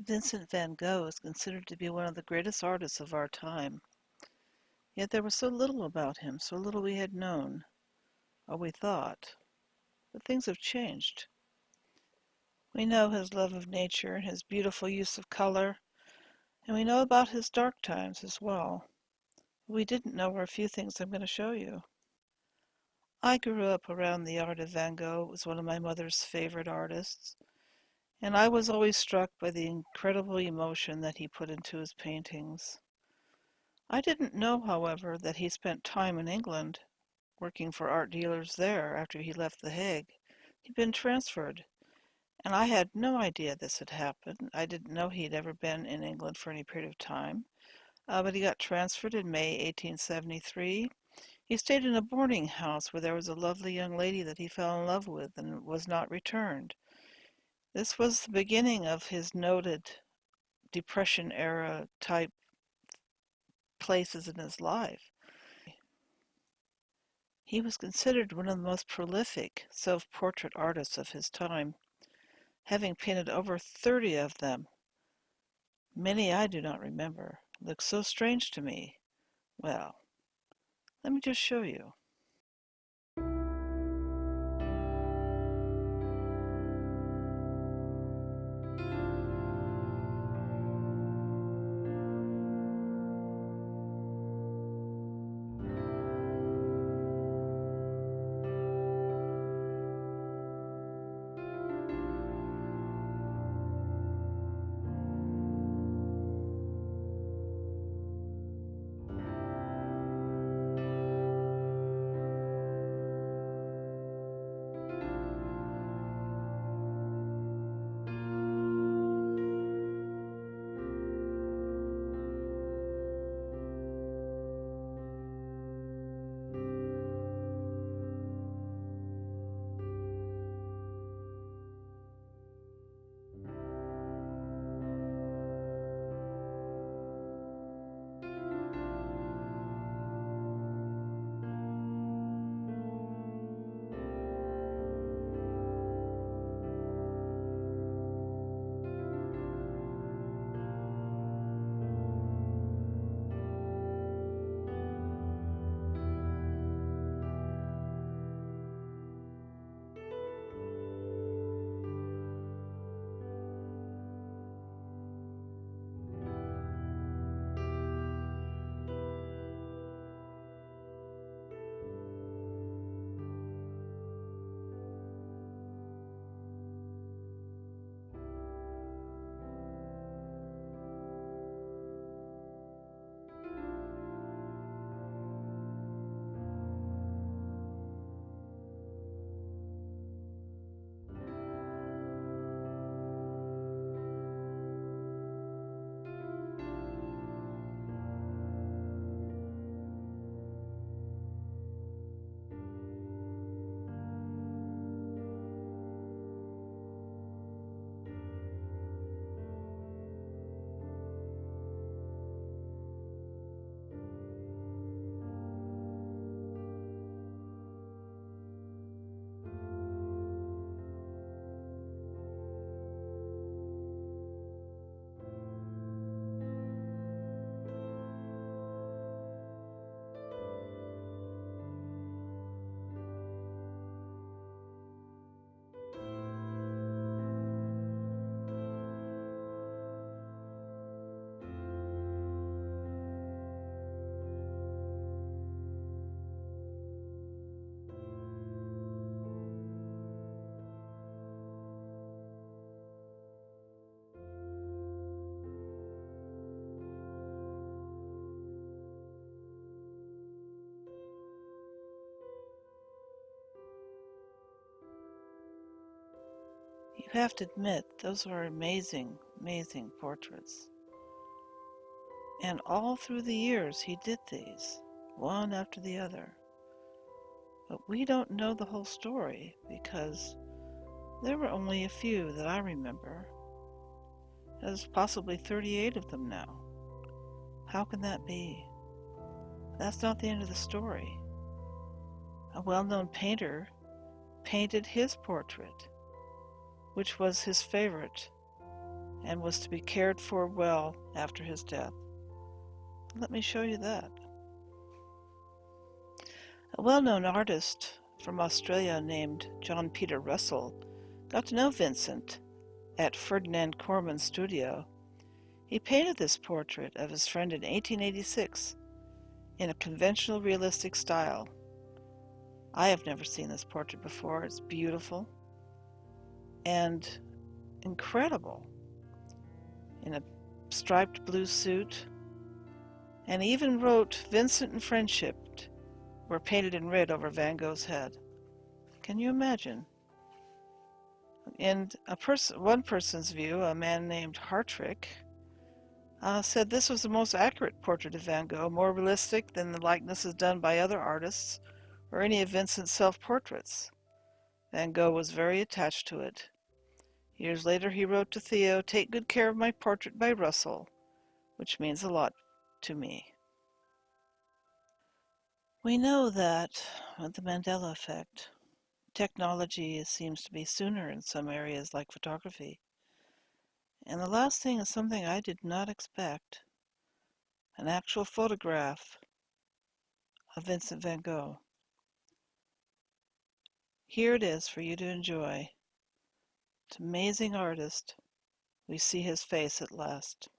Vincent Van Gogh is considered to be one of the greatest artists of our time. Yet there was so little about him, so little we had known, or we thought. But things have changed. We know his love of nature and his beautiful use of color, and we know about his dark times as well. What we didn't know were a few things I'm going to show you. I grew up around the art of Van Gogh. It was one of my mother's favorite artists, and I was always struck by the incredible emotion that he put into his paintings. I didn't know, however, that he spent time in England working for art dealers there after he left The Hague. He'd been transferred, and I had no idea this had happened. I didn't know he'd ever been in England for any period of time. But he got transferred in May 1873. He stayed in a boarding house where there was a lovely young lady that he fell in love with and was not returned. This was the beginning of his noted Depression era type places in his life. He was considered one of the most prolific self-portrait artists of his time, having painted over 30 of them. Many I do not remember. Look so strange to me. Well, let me just show you. You have to admit, those are amazing, amazing portraits. And all through the years he did these, one after the other. But we don't know the whole story because there were only a few that I remember. There's possibly 38 of them now. How can that be? That's not the end of the story. A well-known painter painted his portrait, which was his favorite. and was to be cared for well after his death. Let me show you that. A well-known artist from Australia named John Peter Russell got to know Vincent at Ferdinand Corman's studio. He painted this portrait of his friend in 1886 in a conventional realistic style. I have never seen this portrait before. It's beautiful and incredible in a striped blue suit, and he even wrote Vincent and Friendship were painted in red over Van Gogh's head. Can you imagine? In one person's view, a man named Hartrick said this was the most accurate portrait of Van Gogh, more realistic than the likenesses done by other artists or any of Vincent's self-portraits. Van Gogh was very attached to it. Years later he wrote to Theo, "Take good care of my portrait by Russell, which means a lot to me." We know that with the Mandela effect, technology seems to be sooner in some areas like photography. And the last thing is something I did not expect, an actual photograph of Vincent van Gogh. Here it is for you to enjoy. It's an amazing artist. We see his face at last.